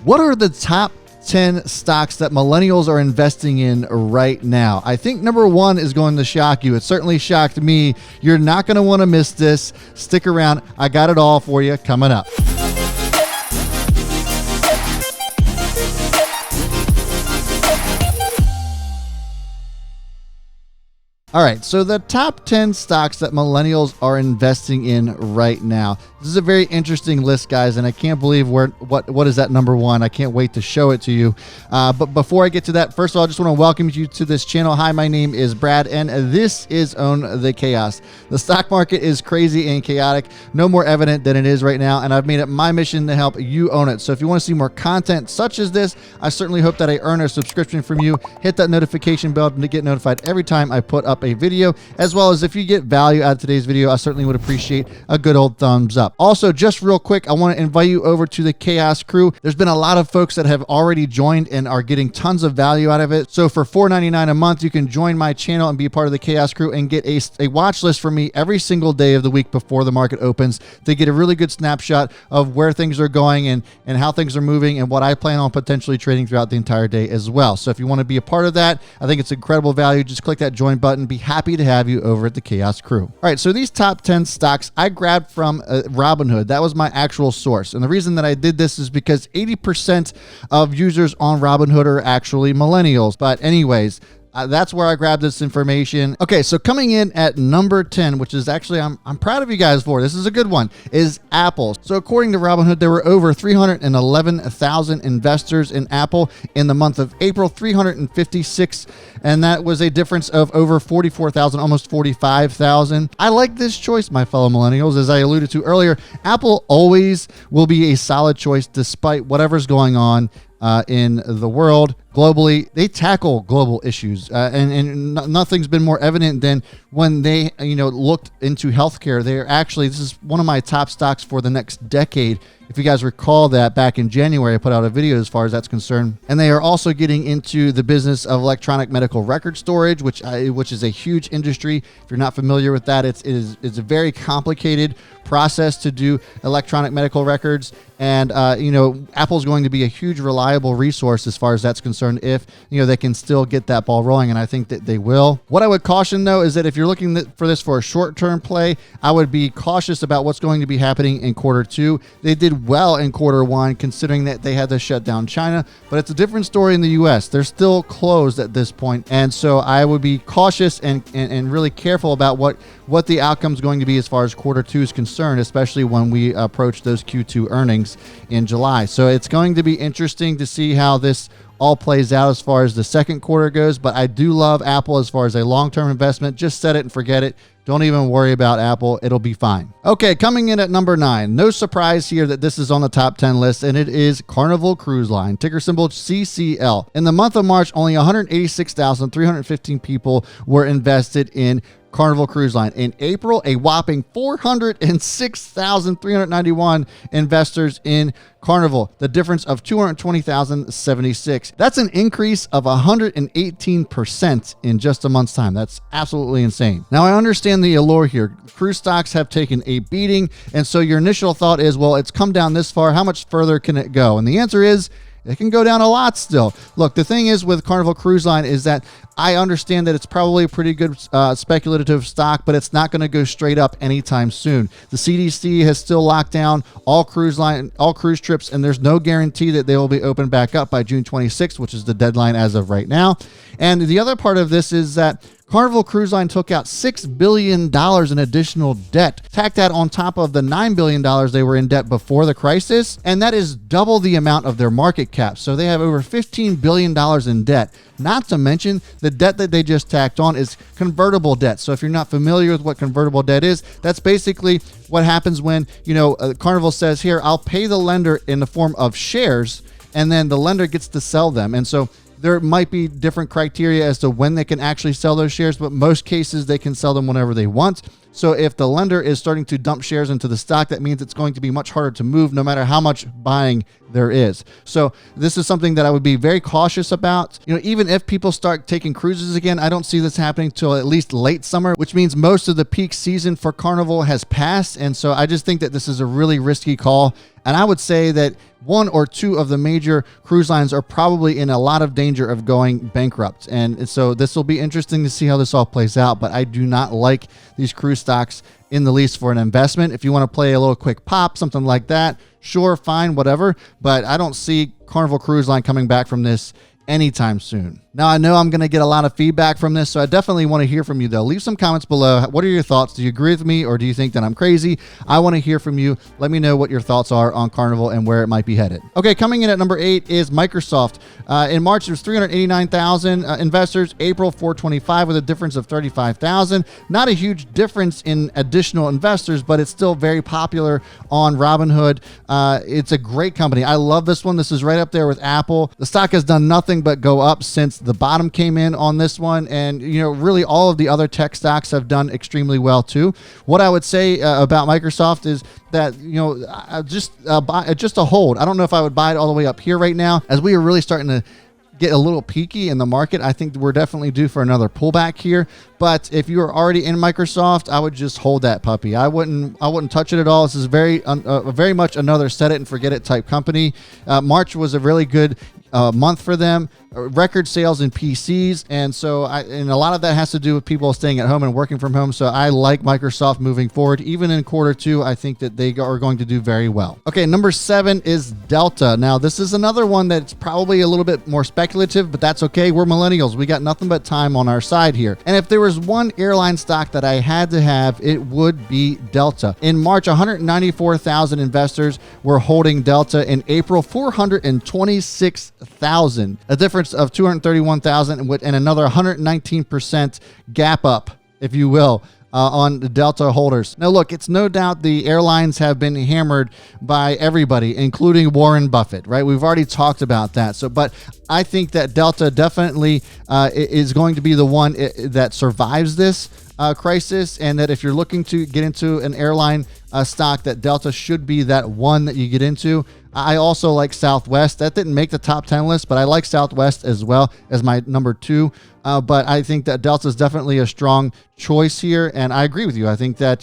What are the top 10 stocks that millennials are investing in right now? I think number one is going to shock you. It certainly shocked me. You're not going to want to miss this. Stick around. I got it all for you coming up. All right, so the top 10 stocks that millennials are investing in right now. This is a very interesting list, guys, and I can't believe what is that number one. I can't wait to show it to you. But before I get to that, first of all, I just want to welcome you to this channel. Hi, my name is Brad, and this is Own the Chaos. The stock market is crazy and chaotic, no more evident than it is right now, and I've made it my mission to help you own it. So if you want to see more content such as this, I certainly hope that I earn a subscription from you. Hit that notification bell to get notified every time I put up a video, as well as if you get value out of today's video, I certainly would appreciate a good old thumbs up. Also, just real quick, I want to invite you over to the Chaos Crew. There's been a lot of folks that have already joined and are getting tons of value out of it. So for $4.99 a month, you can join my channel and be a part of the Chaos Crew and get a watch list from me every single day of the week before the market opens to get a really good snapshot of where things are going and how things are moving and what I plan on potentially trading throughout the entire day as well. So if you want to be a part of that, I think it's incredible value. Just click that join button. Be happy to have you over at the Chaos Crew. All right, so these top 10 stocks I grabbed from Robinhood. That was my actual source. And the reason that I did this is because 80% of users on Robinhood are actually millennials. But anyways, that's where I grabbed this information. Okay, so coming in at number 10, which is actually, I'm proud of you guys for, this is a good one, is Apple. So according to Robinhood, there were over 311,000 investors in Apple in the month of April, 356, and that was a difference of over 44,000, almost 45,000. I like this choice, my fellow millennials. As I alluded to earlier, Apple always will be a solid choice despite whatever's going on in the world. Globally, they tackle global issues, and nothing's been more evident than when they, looked into healthcare. They're actually, this is one of my top stocks for the next decade. If you guys recall that back in January, I put out a video as far as that's concerned. And they are also getting into the business of electronic medical record storage, which is a huge industry. If you're not familiar with that, it's a very complicated process to do electronic medical records. And, Apple's going to be a huge reliable resource as far as that's concerned if, they can still get that ball rolling. And I think that they will. What I would caution, though, is that if you're looking for this for a short-term play, I would be cautious about what's going to be happening in quarter two. They did well in quarter one, considering that they had to shut down China, but it's a different story in the U.S. They're still closed at this point. And so I would be cautious and really careful about what the outcome is going to be as far as quarter two is concerned, especially when we approach those Q2 earnings in July. So it's going to be interesting to see how this all plays out as far as the second quarter goes, but I do love Apple as far as a long-term investment. Just set it and forget it. Don't even worry about Apple. It'll be fine. Okay, coming in at number 9. No surprise here that this is on the top 10 list, and it is Carnival Cruise Line, ticker symbol CCL. In the month of March, only 186,315 people were invested in Carnival Cruise Line. In April, a whopping 406,391 investors in Carnival, the difference of 220,076. That's an increase of 118% in just a month's time. That's absolutely insane. Now, I understand the allure here. Cruise stocks have taken a beating, and so your initial thought is, well, it's come down this far. How much further can it go? And the answer is, it can go down a lot still. Look, the thing is with Carnival Cruise Line is that I understand that it's probably a pretty good speculative stock, but it's not going to go straight up anytime soon. The CDC has still locked down all cruise trips, and there's no guarantee that they will be opened back up by June 26th, which is the deadline as of right now. And the other part of this is that Carnival Cruise Line took out $6 billion in additional debt. Tack that on top of the $9 billion they were in debt before the crisis, and that is double the amount of their market cap. So they have over $15 billion in debt. Not to mention the debt that they just tacked on is convertible debt. So if you're not familiar with what convertible debt is, that's basically what happens when, Carnival says, here, I'll pay the lender in the form of shares, and then the lender gets to sell them. And so there might be different criteria as to when they can actually sell those shares, but most cases they can sell them whenever they want. So if the lender is starting to dump shares into the stock, that means it's going to be much harder to move no matter how much buying there is. So this is something that I would be very cautious about. Even if people start taking cruises again, I don't see this happening till at least late summer, which means most of the peak season for Carnival has passed. And so I just think that this is a really risky call. And I would say that one or two of the major cruise lines are probably in a lot of danger of going bankrupt. And so this will be interesting to see how this all plays out. But I do not like these cruise stocks in the least for an investment. If you want to play a little quick pop, something like that, sure, fine, whatever. But I don't see Carnival Cruise Line coming back from this anytime soon. Now, I know I'm going to get a lot of feedback from this, so I definitely want to hear from you, though. Leave some comments below. What are your thoughts? Do you agree with me, or do you think that I'm crazy? I want to hear from you. Let me know what your thoughts are on Carnival and where it might be headed. Okay, coming in at number 8 is Microsoft. In March, it was 389,000 investors. April, 425 with a difference of 35,000. Not a huge difference in additional investors, but it's still very popular on Robinhood. It's a great company. I love this one. This is right up there with Apple. The stock has done nothing but go up since the bottom came in on this one. And, really all of the other tech stocks have done extremely well too. What I would say about Microsoft is that, just a hold. I don't know if I would buy it all the way up here right now, as we are really starting to get a little peaky in the market. I think we're definitely due for another pullback here. But if you are already in Microsoft, I would just hold that puppy. I wouldn't touch it at all. This is very much another set it and forget it type company. March was a really good month for them. Record sales in PCs, and a lot of that has to do with people staying at home and working from home. So I like Microsoft moving forward. Even in quarter 2, I think that they are going to do very well. Okay, number 7 is Delta. Now, this is another one that's probably a little bit more speculative, but that's okay. We're millennials. We got nothing but time on our side here. And if there was one airline stock that I had to have, it would be Delta. In March, 194,000 investors were holding Delta. In April, 426,000. A difference of 231,000 and another 119% gap up, if you will, on the Delta holders. Now, look, it's no doubt the airlines have been hammered by everybody, including Warren Buffett, right? We've already talked about that. But I think that Delta definitely is going to be the one that survives this crisis, and that if you're looking to get into an airline stock, that Delta should be that one that you get into. I also like Southwest. That didn't make the top 10 list, but I like Southwest as well as my number 2. But I think that Delta is definitely a strong choice here. And I agree with you. I think that,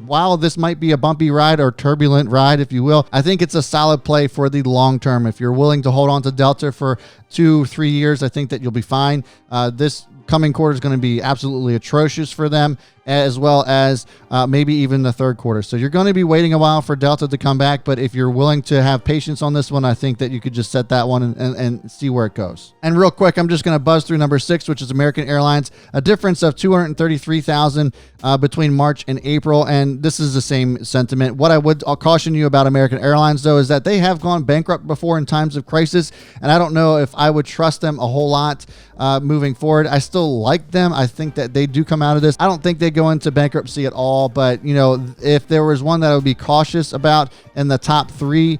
while this might be a bumpy ride or turbulent ride, if you will, I think it's a solid play for the long term. If you're willing to hold on to Delta for 2-3 years, I think that you'll be fine. This coming quarter is going to be absolutely atrocious for them, as well as maybe even the third quarter. So you're going to be waiting a while for Delta to come back. But if you're willing to have patience on this one, I think that you could just set that one and see where it goes. And real quick, I'm just going to buzz through number 6, which is American Airlines. A difference of 233,000 between March and April. And this is the same sentiment. What I'll caution you about American Airlines, though, is that they have gone bankrupt before in times of crisis. And I don't know if I would trust them a whole lot moving forward. I still like them. I think that they do come out of this. I don't think they go into bankruptcy at all. But, if there was one that I would be cautious about in the top 3,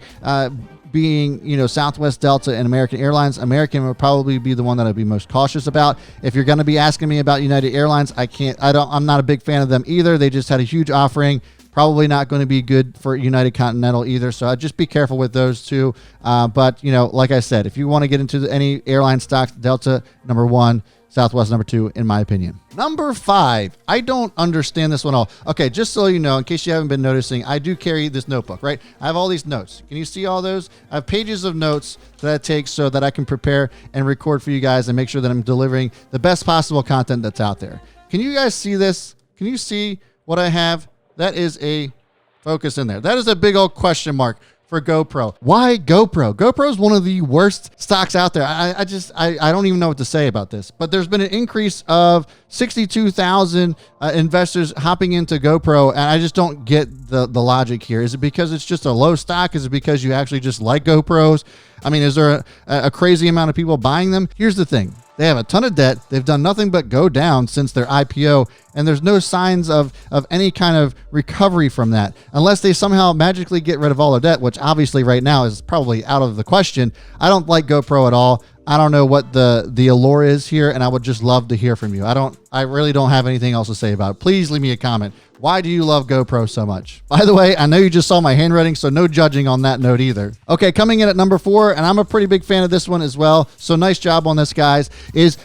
being, Southwest, Delta, and American Airlines, American would probably be the one that I'd be most cautious about. If you're going to be asking me about United Airlines, I'm not a big fan of them either. They just had a huge offering. Probably not going to be good for United Continental either. So I'd just be careful with those two. But, like I said, if you want to get into any airline stocks, Delta, number 1, Southwest, number 2, in my opinion. Number 5, I don't understand this one at all. Okay, just so you know, in case you haven't been noticing, I do carry this notebook, right? I have all these notes. Can you see all those? I have pages of notes that I take so that I can prepare and record for you guys and make sure that I'm delivering the best possible content that's out there. Can you guys see this? Can you see what I have? That is a focus in there. That is a big old question mark for GoPro. Why GoPro? GoPro is one of the worst stocks out there. I don't even know what to say about this, but there's been an increase of 62,000 investors hopping into GoPro, and I just don't get the logic here. Is it because it's just a low stock? Is it because you actually just like GoPros? I mean, is there a crazy amount of people buying them? Here's the thing. They have a ton of debt. They've done nothing but go down since their IPO, and there's no signs of any kind of recovery from that. Unless they somehow magically get rid of all their debt, which obviously right now is probably out of the question. I don't like GoPro at all. I don't know what the allure is here, and I would just love to hear from you. I don't I really don't have anything else to say about it. Please leave me a comment. Why do you love GoPro so much? By the way, I know you just saw my handwriting, so no judging on that note either. Okay, coming in at number 4, and I'm a pretty big fan of this one as well, so nice job on this, guys, is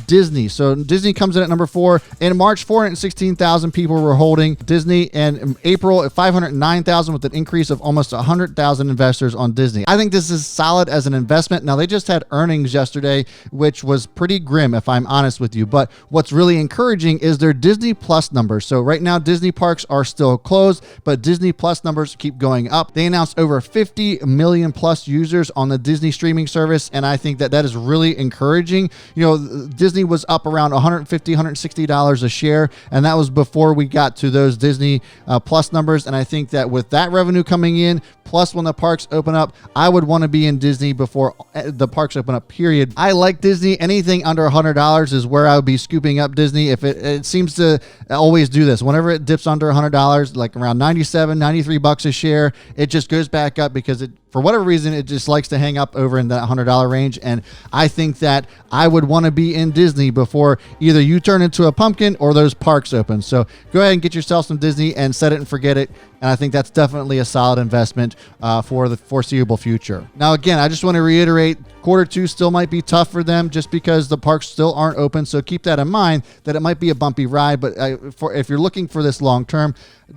Disney. So Disney comes in at number 4. In March, 416,000 people were holding Disney, and in April, 509,000 with an increase of almost 100,000 investors on Disney. I think this is solid as an investment. Now, they just had earnings yesterday, which was pretty grim, if I'm honest with you, but what's really encouraging is their Disney Plus numbers. So right now, Disney parks are still closed, but Disney Plus numbers keep going up. They announced over 50 million plus users on the Disney streaming service, and I think that that is really encouraging. You know, Disney was up around $150, $160 a share, and that was before we got to those Disney Plus numbers. And I think that with that revenue coming in, plus when the parks open up, I would want to be in Disney before the parks open up, period. I like Disney. Anything under $100 is where I would be scooping up Disney. If it seems to always do this. Whenever it dips under $100, like around 97, 93 bucks a share, it just goes back up because it, for whatever reason, it just likes to hang up over in that $100 range. And I think that I would want to be in Disney before either you turn into a pumpkin or those parks open. So go ahead and get yourself some Disney and set it and forget it. And I think that's definitely a solid investment for the foreseeable future. Now, again, I just want to reiterate, Q2 still might be tough for them just because the parks still aren't open. So keep that in mind, that it might be a bumpy ride. But if you're looking for this long term,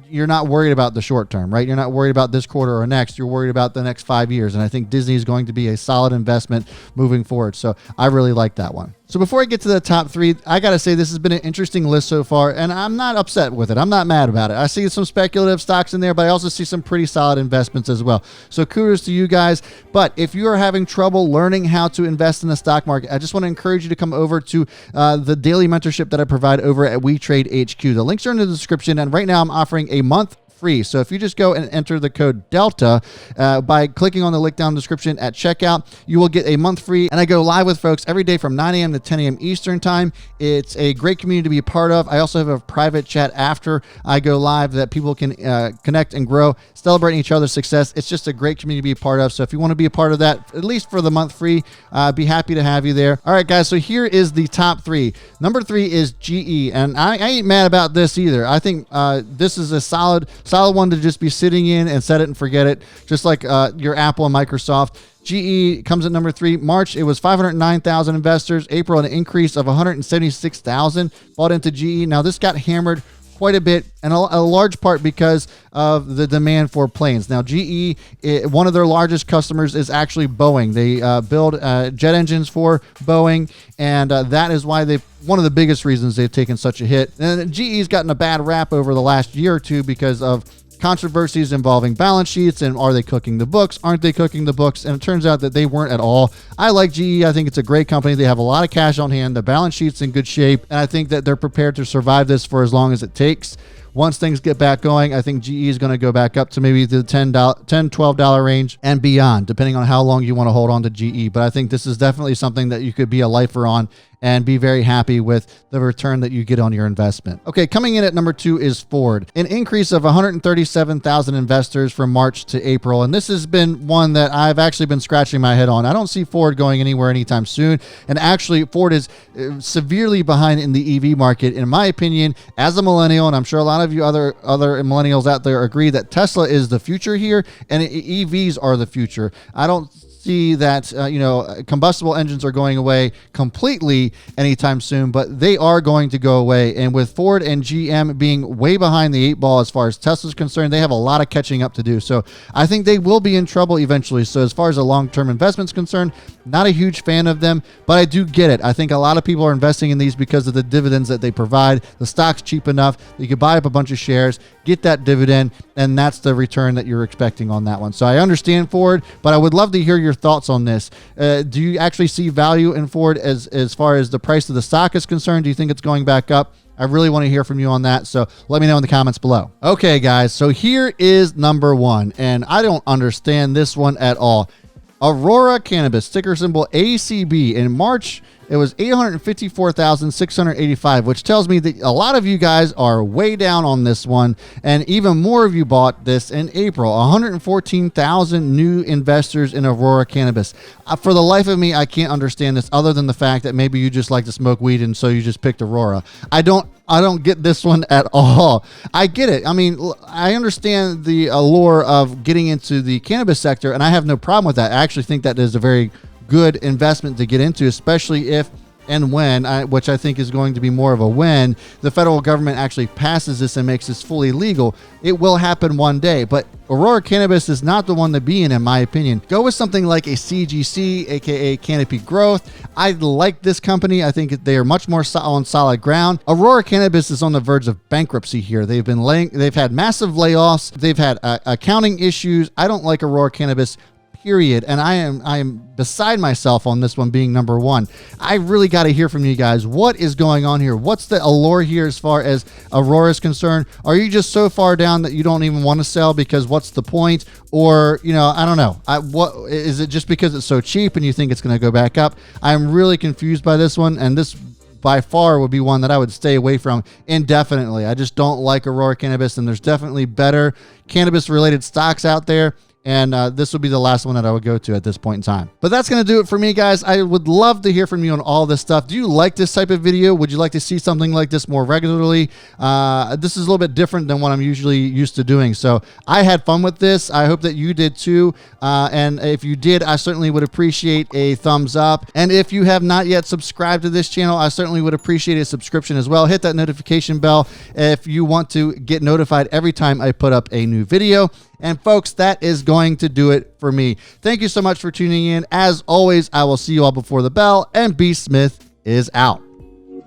you're not worried about the short term, right? You're not worried about this quarter or next. You're worried about the next 5 years. And I think Disney is going to be a solid investment moving forward. So I really like that one. So before I get to the top 3, I got to say this has been an interesting list so far, and I'm not upset with it. I'm not mad about it. I see some speculative stocks in there, but I also see some pretty solid investments as well. So kudos to you guys. But if you are having trouble learning how to invest in the stock market, I just want to encourage you to come over to the daily mentorship that I provide over at We Trade HQ. The links are in the description, and right now I'm offering a month free. So if you just go and enter the code DELTA by clicking on the link down in the description at checkout, you will get a month free. And I go live with folks every day from 9 a.m. to 10 a.m. Eastern time. It's a great community to be a part of. I also have a private chat after I go live that people can connect and grow, celebrating each other's success. It's just a great community to be a part of. So if you want to be a part of that, at least for the month free, be happy to have you there. All right, guys. So here is the top 3. Number 3 is GE. And I ain't mad about this either. I think this is a solid one to just be sitting in and set it and forget it, just like your Apple and Microsoft. GE comes at number 3. March, it was 509,000 investors. April, an increase of 176,000 bought into GE. Now, this got hammered quite a bit, and a large part because of the demand for planes. Now, GE, one of their largest customers is actually Boeing. They build jet engines for Boeing, and that is why one of the biggest reasons they've taken such a hit. And GE's gotten a bad rap over the last year or two because of controversies involving balance sheets and are they cooking the books? Aren't they cooking the books? And it turns out that they weren't at all. I like GE. I think it's a great company. They have a lot of cash on hand. The balance sheet's in good shape. And I think that they're prepared to survive this for as long as it takes. Once things get back going, I think GE is going to go back up to maybe the $10, $12 range and beyond, depending on how long you want to hold on to GE. But I think this is definitely something that you could be a lifer on and be very happy with the return that you get on your investment. Okay, coming in at number 2 is Ford. An increase of 137,000 investors from March to April. And this has been one that I've actually been scratching my head on. I don't see Ford going anywhere anytime soon. And actually, Ford is severely behind in the EV market. In my opinion, as a millennial, and I'm sure a lot of you other millennials out there agree that Tesla is the future here and EVs are the future. I don't see that combustible engines are going away completely anytime soon, but they are going to go away. And with Ford and GM being way behind the 8 ball as far as Tesla's concerned, they have a lot of catching up to do. So I think they will be in trouble eventually. So as far as a long-term investment's concerned, not a huge fan of them, but I do get it. I think a lot of people are investing in these because of the dividends that they provide. The stock's cheap enough that you could buy up a bunch of shares, get that dividend, and that's the return that you're expecting on that one. So I understand Ford, but I would love to hear your thoughts on this. Do you actually see value in Ford as far as the price of the stock is concerned? Do you think it's going back up? I really want to hear from you on that, so let me know in the comments below. Okay, guys, so here is number 1, and I don't understand this one at all. Aurora Cannabis, ticker symbol ACB. In March, it was 854,685, which tells me that a lot of you guys are way down on this one, and even more of you bought this in April. 114,000 new investors in Aurora Cannabis. For the life of me, I can't understand this other than the fact that maybe you just like to smoke weed and so you just picked Aurora. I don't get this one at all. I get it. I mean, I understand the allure of getting into the cannabis sector, and I have no problem with that. I actually think that is a very good investment to get into, especially if and when, which I think is going to be more of a when, the federal government actually passes this and makes this fully legal. It will happen one day, but Aurora Cannabis is not the one to be in my opinion. Go with something like a CGC, aka Canopy Growth. I like this company. I think they are much more on solid ground. Aurora Cannabis is on the verge of bankruptcy here. They've had massive layoffs. They've had accounting issues. I don't like Aurora Cannabis, period. And I am beside myself on this one being number one. I really got to hear from you guys. What is going on here? What's the allure here as far as Aurora is concerned? Are you just so far down that you don't even want to sell because what's the point? Or, I don't know. What is it, just because it's so cheap and you think it's going to go back up? I'm really confused by this one, and this by far would be one that I would stay away from indefinitely. I just don't like Aurora Cannabis, and there's definitely better cannabis related stocks out there. And this would be the last one that I would go to at this point in time. But that's going to do it for me, guys. I would love to hear from you on all this stuff. Do you like this type of video? Would you like to see something like this more regularly? This is a little bit different than what I'm usually used to doing. So I had fun with this. I hope that you did too. And if you did, I certainly would appreciate a thumbs up. And if you have not yet subscribed to this channel, I certainly would appreciate a subscription as well. Hit that notification bell if you want to get notified every time I put up a new video. And folks, that is going to do it for me. Thank you so much for tuning in. As always, I will see you all before the bell, and B. Smith is out.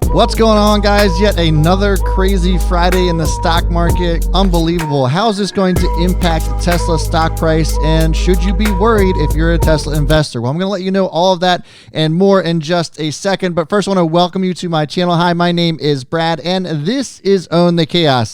What's going on, guys? Yet another crazy Friday in the stock market. Unbelievable. How is this going to impact Tesla's stock price? And should you be worried if you're a Tesla investor? Well, I'm going to let you know all of that and more in just a second. But first, I want to welcome you to my channel. Hi, my name is Brad, and this is Own the Chaos.